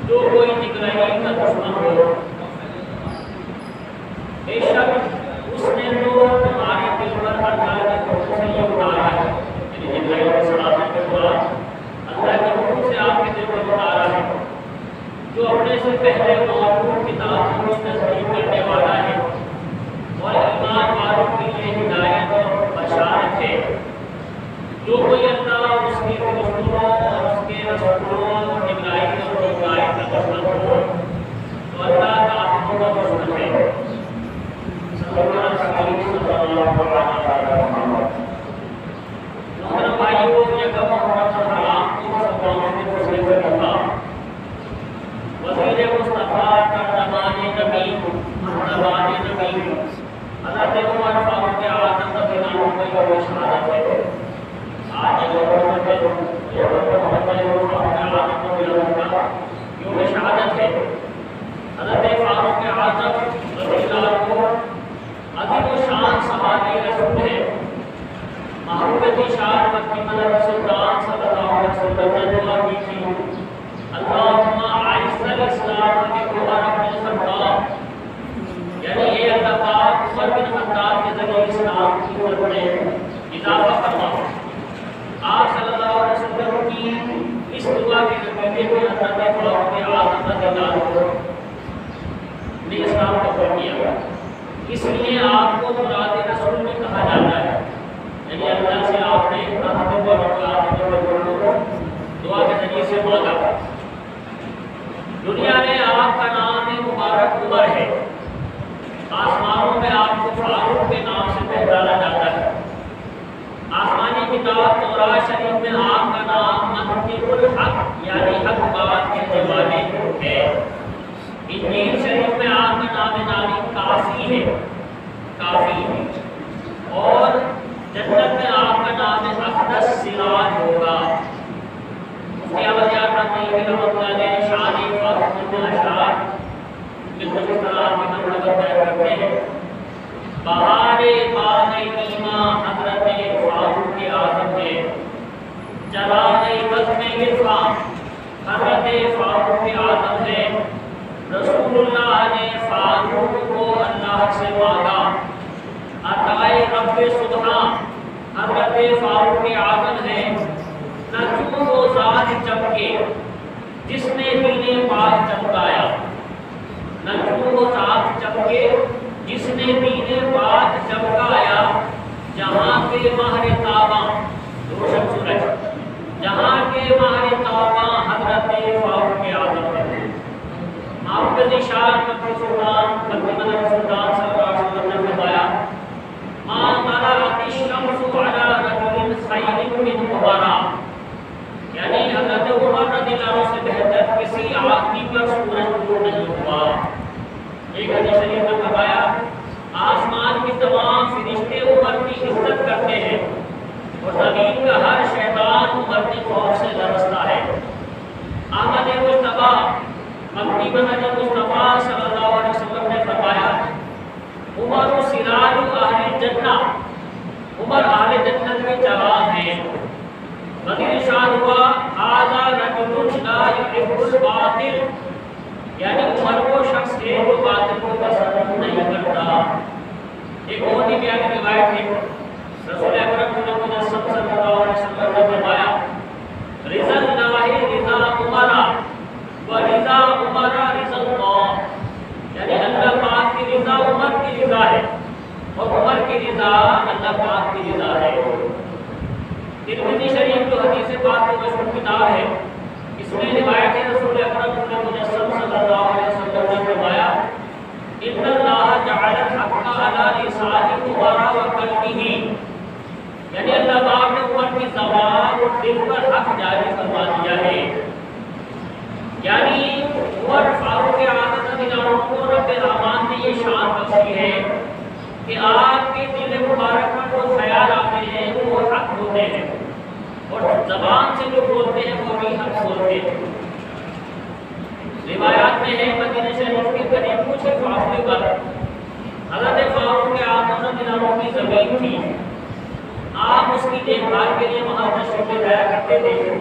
جو کوئی جبرائیل کا دشمن ہو، بے شک اس نے تو تمہارے دل پر اللہ کے حکم سے یہ اتارا ہے، یعنی جبرائیل علیہ السلام کے بعد اللہ کے حکم سے آپ کے دل پر اتارا ہے، جو اپنے سے پہلے معلوم کتاب کو تصدیق کرنے والا ہے اور ایمان والوں کے لیے ہدایت اور بشارت ہے۔ جو کوئی اللہ اور اس کے رسولوں اور اس کے رسولوں اور جبرائیل اور میکائیل کا دشمن ہو تو اللہ کافروں کا دشمن ہے۔ صلی اللہ علیہ وسلم۔ محترم بھائیو، یکم محرم سلام کو سلام کے وسیلے سے لکھا وزیر مصطفیٰ ترجمان نبی محترمان نبی حضرت عمر فاروق اعظم رضی اللہ عنہ کی شہادت ہے۔ آج یوم شہادت ہے۔ حضرت فاروق اعظم رضی اللہ عنہ عظیم و شان صحابی رسول ہے، محبوب شان مکی مدد سلطان صلی اللہ علیہ وسلم نے دعا کی تھی، اللہم اعز الاسلام بعمر بن الخطاب، یعنی اے اللہ پاک عمر بن خطاب کے ذریعے اسلام کی قوت میں اضافہ فرما۔ آپ صلی اللہ علیہ وسلم کی اس دعا کے نتیجے میں حضرت فاروق اعظم رضی اللہ عنہ نے اسلام قبول کیا، اس لیے آپ کو مراد رسول میں کہا جاتا ہے، یعنی اللہ سے آپ نے حضرت فاروق اعظم کو دعا کے ذریعے سے مانگا۔ دنیا میں آپ کا نام مبارک عمر ہے، آسمانوں میں آپ کو فاروق کے نام سے پہچانا جاتا ہے۔ آسمانی کتاب تورات شریف میں آپ کا نام منطق الحق یعنی حق بات کہنے والے ہے۔ انجیل شریف میں آپ کا نام نامی کافی ہے، کافی ہے، اور جنت میں آپ کا نام اقدس سراج ہوگا۔ مفتی احمد یار رحمۃ اللہ علیہ شان فاروق بن اشعار کے مجتمع میں نمبر بیان کرتے ہیں، بہار باغ ایمان حضرت فاروق اعظم ہے، چراغ بزم عرفان حضرت فاروق اعظم ہے۔ رسول اللہ نے فاروق کو اللہ سے مانگا، عطائے رب سبحان حضرت فاروق اعظم ہے۔ نہ چون وہ ذات چمکے جس نے دین پاک چمکایا، نہ چون وہ ذات چمکے جس نے دین پاک چمکایا، جہاں کے ماہر تاباں روشن سورج، جہاں کے ماہر تاباں حضرت فاروق اعظم ہے۔ محمد شان مکی سلطان مدینہ سلطان صلی اللہ علیہ وسلم نے فرمایا، ما طلعت الشمس علی رجل خیر من عمر، یعنی حضرت عمر رضی اللہ عنہ سے بہتر کسی آدمی پر سورج طلوع نہیں ہوا۔ ایک حدیث شریف میں فرمایا، آسمان کے تمام فرشتے عمر کی عزت کرتے ہیں اور زمین کا ہر شیطان عمر کی خوف سے لرزتا ہے۔ احمد مصطفیٰ مکی مدد مصطفیٰ صلی اللہ علیہ وسلم نے فرمایا، عمر سراج اہل جنہ، عمر اہل جنت کے چراغ ہیں۔ ہوا ھذا رجل لا يحب الباطل، یعنی عمر وہ شخص ہے جو باطل کو پسند نہیں کرتا۔ ایک اور بھی پیاری روایت ہے، رسول اکرم صلی اللہ علیہ وسلم نے فرمایا رضا اللہ رضا عمر و رضا عمر رضا اللہ، یعنی اللہ پاک کی رضا عمر کی رضا ہے اور عمر کی رضا اللہ پاک کی رضا ہے۔ ترمذی شریف جو حدیث پاک کی مشہور کتاب ہے، اس میں روایت ہے رسول اکرم صلی اللہ علیہ وسلم نے فرمایا ان اللہ جعل الحق علی لسان عمر و قلبہ، یعنی اللہ پاک نے عمر کی زبان اور دل پر حق جاری فرما دیا ہے۔ یعنی عمر فاروق اعظم رضی اللہ عنہ کو رب رحمان نے یہ شان بخشی ہے کہ آپ کے دل مبارک پر جو خیال آتے ہیں وہ حق ہوتے ہیں اور زبان سے جو بولتے ہیں وہ بھی حق بولتے ہیں۔ روایات میں ہے مدینہ شریف کے قریب کچھ فاصلے پر حضرت فاروق اعظم رضی اللہ عنہ کی زمین تھی، آپ اس کی دیکھ بھال کے لیے وہاں تشریف لایا کرتے تھے۔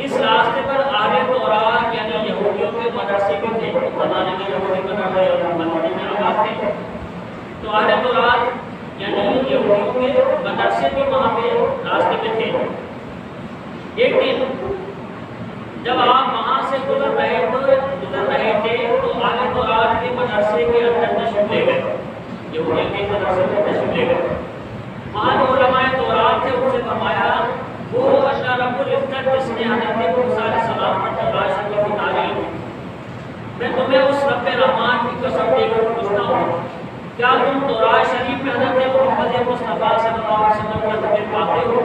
اس راستے پر اہل تورات یعنی یہودیوں کے مدرسے بھی تھے، زمانے میں یہودی مدرسے اور مدینے میں آباد تھے، تو اہل تورات یعنی یہودیوں کے مدرسے بھی وہاں پہ راستے میں تھے۔ ایک دن جب آپ وہاں سے گزر رہے تھے تو اہل تورات کے مدرسے کے اندر تشریف لے گئے، یہودیوں کے مدرسے میں تشریف لے گئے۔ وہاں جو علماء تورات تھے ان سے فرمایا وہ اللہ رب العزت جس نے حضرت موسیٰ علیہ السلام پر تورات شریف کی تعلیم، میں تمہیں اس رب رحمان کی قسم دے کر پوچھتا ہوں کیا تم تورات شریف میں حضرت محمد مصطفیٰ صلی اللہ علیہ وسلم کا ذکر پاتے ہو؟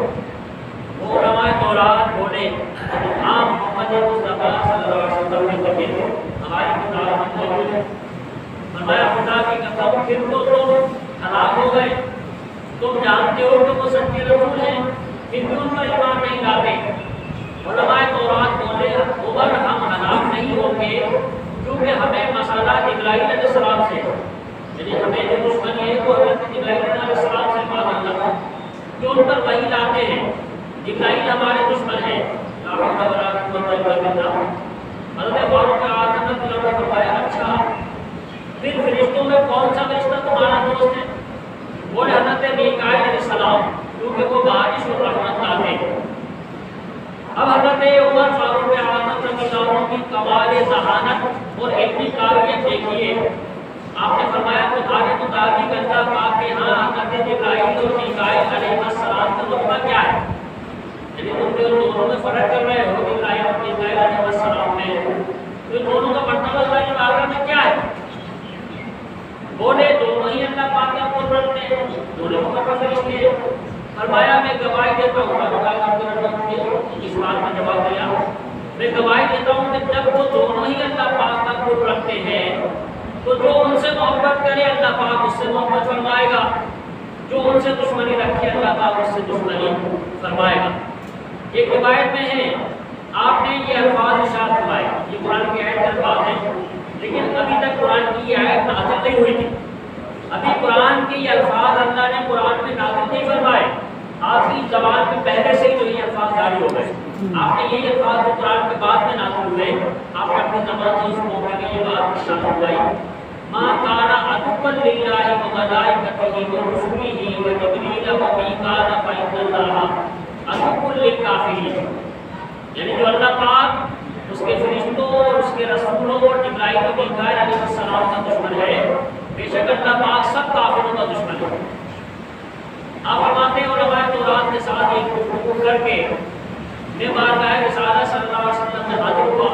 وہ علماء تورات بولے ہاں محمد مصطفیٰ صلی اللہ علیہ وسلم کا ذکر ہماری کتاب میں موجود ہے۔ فرمایا خدا کی قسم پھر تو تم ہلاک ہو گئے، تم جانتے ہو کہ وہ سچے رسول ہیں پھر بھی ان پر ایمان نہیں لاتے۔ علماء تورات بولے عمر ہم ہلاک نہیں ہوں گے کیونکہ ہمیں مسئلہ جبرائیل علیہ السلام سے، یعنی ہمیں جو دشمنی ہے وہ حضرت جبرائیل علیہ السلام سے معلوم لگا جو ان پر وحی لاتے ہیں، جبرائیل ہمارے دشمن ہیں۔ لا حول ولا قوت الا باللہ۔ حضرت فاروق اعظم رضی اللہ عنہ نے فرمایا اچھا پھر فرشتوں میں کون سا فرشتہ تمہارا دوست ہے؟ وہ حضرت میکائیل علیہ السلام کیونکہ وہ بارش اور رحمت لاتے ہیں۔ اب حضرت عمر فاروق اعظم رضی اللہ عنہ کی کمال ذہانت اور علمی قابلیت دیکھیے، آپ نے فرمایا تمہارے مطابق اللہ پاک کے ہاں حضرت جبرائیل اور میکائیل علیہ السلام کا رتبہ کیا ہے؟ یعنی تم جو دونوں میں فرق کر رہے ہو جبرائیل اور میکائیل علیہ السلام میں، تو دونوں کا مرتبہ اللہ تعالیٰ میں کیا ہے؟ بولے دونوں ہی اللہ پاک کا قدرت میں دونوں کا فرشتے ہیں۔ فرمایا میں گواہی دیتا ہوں، اس بات کا جواب دیا میں گواہی دیتا ہوں کہ جب وہ دونوں ہی اللہ پاک کا قرب رکھتے ہیں تو جو ان سے محبت کرے اللہ پاک اس سے محبت فرمائے گا، جو ان سے دشمنی رکھے اللہ پاک اس سے دشمنی فرمائے گا۔ ایک روایت میں ہے آپ نے یہ الفاظ ارشاد فرمائے، یہ قرآن کی آیت کے الفاظ ہیں، لیکن ابھی تک قرآن کی یہ آیت نازل نہیں ہوئی تھی، ابھی قرآن کے یہ الفاظ اللہ نے قرآن میں نازل نہیں فرمائے، آپ کی زبان میں پہلے سے ہی جو یہ الفاظ جاری ہو گئے۔ آپ نے یہی الفاظ جو قرآن کے بعد میں نازل ہوئے آپ نے اپنی زبان سے اس موقع میں یہ بات شامل ہوئی، ما کان عدوا للہ وملائکتہ ورسلہ وجبریل ومیکال فإن اللہ عدو للکافرین، یعنی جو اللہ پاک اس کے فرشتوں اور اس کے رسولوں اور جبرائیل و میکائیل علیہ السلام کا دشمن ہے، بے شک اللہ پاک سب کافروں کا دشمن ہے۔ آپ فرماتے ہیں علماء تورات کے ساتھ ایک گفتگو کر کے میں بارگاہ رسالت صلی اللہ علیہ وسلم میں حاضر ہوا،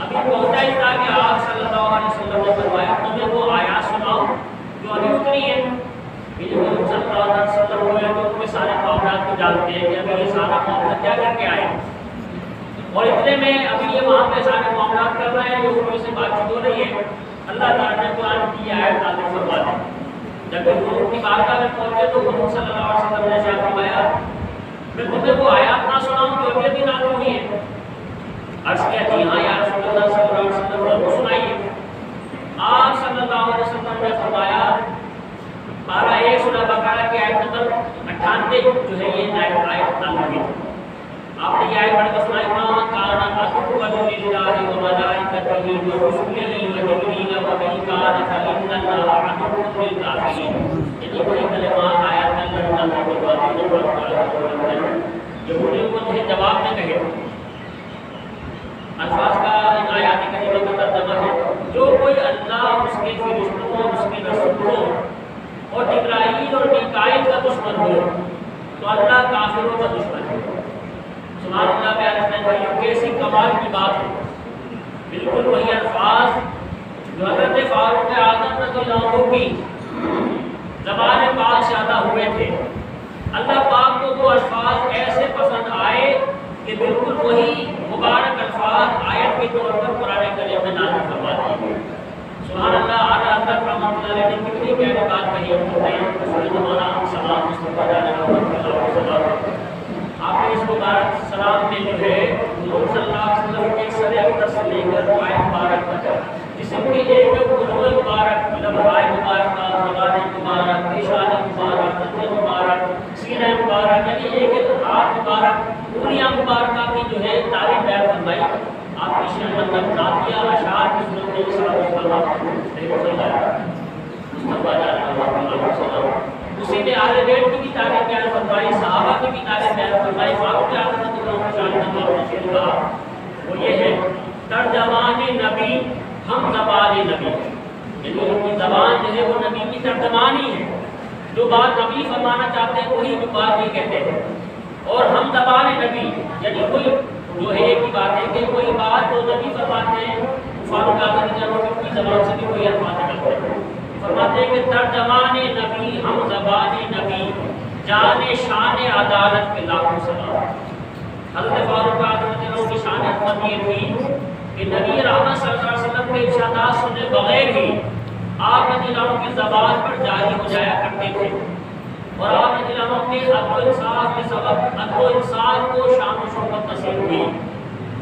ابھی پہنچا ہی تھا کہ آپ صلی اللہ علیہ وسلم نے فرمایا تمہیں وہ آیات سناؤ جو ابھی اتری ہیں، کہ جو صلی اللہ علیہ وسلم ہوئے تو تمہیں سارے معاملات کو جانتے ہیں کہ ابھی یہ سارا معاملہ کیا کر کے آئے، اور اتنے میں ابھی یہ وہاں پہ سارے معاملات کر رہے ہیں، جو ان سے بات چیت ہو رہی ہے، اللہ تعالیٰ نے قرآن کی آیت نازل فرما دی۔ جب حضور کی بارگاہ میں پہنچے تو حضور صلی اللہ علیہ وسلم نے ارشاد فرمایا میں تمہیں وہ آیات نہ سناؤں جو ابھی نازل ہوئی ہے؟ عرض کیا جی ہاں یا رسول اللہ صلی اللہ علیہ وسلم، وہ سنائیے۔ آپ صلی اللہ علیہ وسلم نے فرمایا پارہ 1 سورہ بقرہ کی آیت نمبر 98 جو ہے یہ آیت نازل ہوئی۔ یہ وہی کلمات آیات میں اللہ کے بعد یہودیوں کو جو جواب میں کہے الفاظ کا ان آیات کریمہ کا ترجمہ ہے جو کوئی اللہ اس کے فرشتوں اس کے رسولوں اور جبرائیل اور میکائیل کا دشمن ہو تو اللہ کافروں کا دشمن ہے۔ سبحان اللہ پیارے بھائیوں، کیسی کمال کی بات ہے۔ بالکل وہی الفاظ جو حضرت فاروق اعظم رضی اللہ عنہ کی زبان پاک سے ادا ہوئے تھے، اللہ پاک کو وہ الفاظ ایسے پسند آئے کہ بالکل وہی مبارک الفاظ آیت کے طور پر قرآن کریم میں نازل فرما دیے۔ سبحان اللہ، اعلیٰ حضرت رحمۃ اللہ علیہ نے کتنی پیاری بات کہی ہے۔ مولانا سلام مصطفیٰ آپ نے اس مبارک سلام میں جو ہے حضور صلی اللہ علیہ وسلم کے سر اکبر سے لے کر پائے مبارک تک جسم کی ایک عضو مبارک، لبھائے مبارک، زبان مبارک، پیشانی مبارک، ہاتھ مبارک، سینہ مبارک، یعنی ایک ایک ہاتھ مبارک، انگلیاں مبارکہ کی جو ہے تعریف بیان فرمائی۔ آپ کی شان مطلب نعتیہ اشعار کی صورت میں اسی نے اہل بیت کی بھی تعریف بیان فرمائی، صحابہ کی بھی تعریف بیان فرمائی۔ فاروق اعظم رضی اللہ عنہ کی شان وہ یہ ہے ترجمان نبی ہم زبان نبی، یعنی ان کی زبان جو ہے وہ نبی کی ترجمان ہی ہے۔ جو بات نبی فرمانا چاہتے ہیں وہی بات یہ کہتے ہیں، اور ہم زبان نبی یعنی کوئی جو ہے ایک ہی بات ہے کہ کوئی بات جو نبی فرماتے ہیں فاروق اعظم کی زبان سے بھی کوئی الفاظ نکلتے ہیں۔ فرماتے ہیں کہ ترجمان نبی ہم زبان نبی جان شان عدالت پہ لاکھوں سلام۔ حضرت فاروق اعظم کی شان عظمت یہ تھی کہ نبی رحمت صلی اللہ علیہ وسلم کے ارشادات سنے بغیر ہی آپ رضی اللہ عنہ کی زبان پر جاری ہو جایا کرتے تھے، اور آپ رضی اللہ عنہ کے عدل و انصاف کے سبب عدل و انصاف کو شان و شوکت نصیب ہوئی۔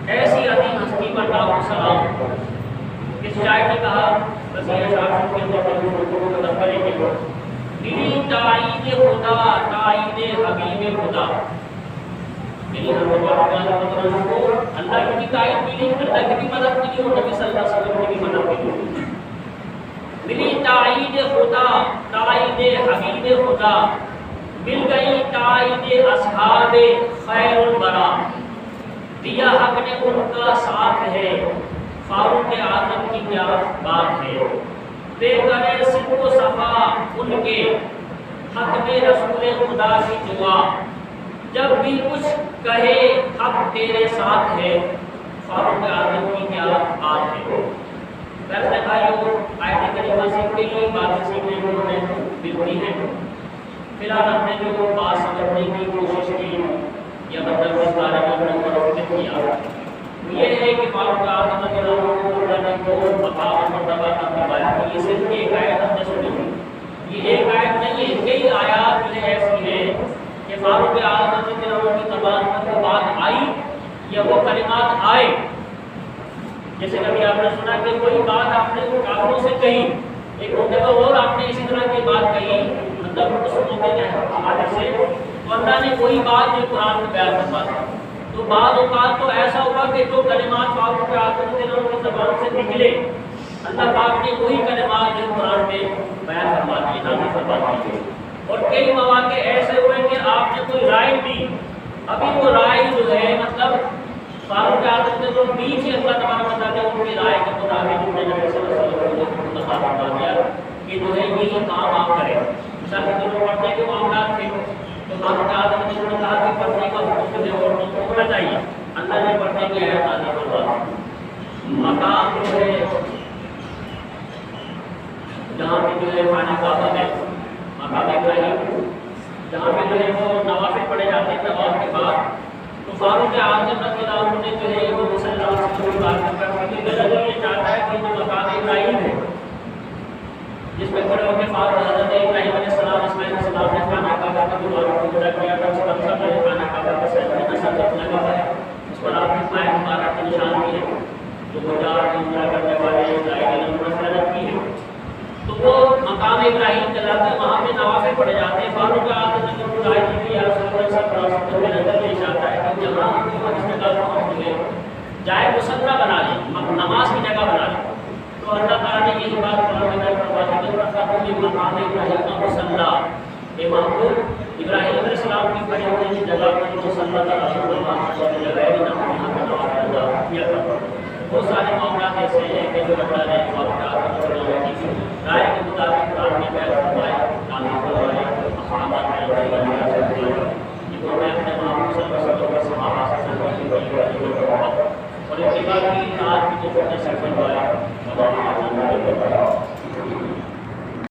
ایسی عظیم ہستی پر لاکھوں سلام۔ اس شاعر نے کہا وزیر شاعر کے ملی تائید خدا تائید حبیب خدا، یعنی اللہ کی بھی تائید ملی، اللہ کی بھی مدد ملی اور نبی صلی اللہ علیہ وسلم کی بھی مدد ملی۔ ملی تائید خدا تائید حبیب خدا، مل گئی تائید اصحاب خیر البرا، دیا حق نے ان کا ساتھ ہے، فاروق اعظم کی کیا بات ہے، بے کرے صدق و صفا ان کے حق میں رسول خدا کی دعا، جب بھی کچھ کہے حق تیرے ساتھ ہے، فاروق اعظم کی کیا بات ہے۔ ویسے بھائیو آیت کریمہ سیکھتے ہی باتیں سیکھنے کو ہمیں ملتی ہیں۔ فی الحال ہم نے جو بات سمجھنے کی کوشش کی یا مطلب اس بارے میں ہم نے مرتب کیا یہ ہے کہ فاروق اعظم رضی اللہ عنہ نے دو مقام اور مرتبہ کا بیان کی۔ یہ صرف ایک آیت ہم نے سنی، یہ ایک آیت نہیں ہے، کئی آیات جو ہے ایسی ہیں کہ فاروق اعظم رضی اللہ عنہ کی زبان پر وہ بات آئی یا وہ کلمات آئے۔ جیسے کبھی آپ نے سنا کہ کوئی بات آپ نے کافروں سے کہی، ایک موقع اور آپ نے اسی طرح کی بات کہی، مطلب اس موقع کے حوالے سے تو اللہ نے کوئی بات جو قرآن میں بیان فرما دی۔ تو بعض اوقات تو ایسا ہوا کہ جو کلمات فاروق اعظم رضی اللہ عنہ کی زبان سے نکلے اللہ پاک نے وہی کلمات جو قرآن میں بیان فرما دیے، نازل فرما دیے۔ اور کئی مواقع ایسے ہوئے کہ آپ نے کوئی رائے دی، ابھی وہ رائے جو ہے مطلب فاروق اعظم نے جو پیچھے اللہ تبارک و تعالیٰ نے ان کی رائے کے مطابق نبی صلی اللہ علیہ وسلم کو فرما دیا کہ جو ہے یہی کام آپ کریں۔ مثال کے طور پر پڑھنے کے معاملات تھے تو فاروق اعظم نے کہا کہ پڑھنے کا حکم جو ہے عورتوں کو ہونا چاہیے، اللہ نے پڑھنے کی آیت نازل فرما دی۔ مقام جو ہے جہاں پہ جو ہے خانہ کعبہ میں مقام ابراہیم جہاں پہ جو ہے وہ نوافل پڑھے جاتے ہیں طواف کے بعد، تو فاروق اعظم رضی اللہ عنہ نے جو ہے وہ صلی اللہ علیہ وسلم کی بات کرتے ہیں یہ چاہتا ہے کہ جو مقام ابراہیم ہے جس پہ کھڑے ہو کے فاروق حضرت ابراہیم علیہ السلام اسماعیل علیہ السلام نے خانہ کعبہ کا جو پورا کیا تھا اس پر سب نے خانہ کعبہ کا سجدہ لگا ہوا ہے، اس پر آپ کی پائے مبارک کے نشان بھی ہے جو حجاج عمرہ کرنے والے زائرین مسجد کی ہے۔ تو وہ مقام ابراہیم کہلاتا ہے، وہاں پہ نوافل پڑھے جاتے ہیں۔ فاروق اعظم نے جو رائے دی یا رسول اللہ صلی اللہ علیہ وسلم کے نظر میں چاہتا ہے کہ جہاں اس جگہ پہنچ گئے جائے مصلی بنا لیں، نماز کی جگہ بنا لیں۔ تو اللہ تعالیٰ نے یہی بات قرآن میں فرما دی کہ مقام ابراہیم کا مصلی کہ محبوب ابراہیم علیہ السلام کی کھڑی ہونے کی جگہ پر جو صلی اللہ علیہ وسلم غیر نام یہاں کا نام پیدا کیا تھا. بہت سارے معاملات ایسے ہیں کہ جو اللہ نے واقعات کی رائے کے مطابق قرآن میں بیان فرمائے نازل فرمائے احکامات میں تو میں اپنے محبوب صلی اللہ علیہ وسلم کے صحابہ سے اور اتباع کی آج کی جو سفر ہے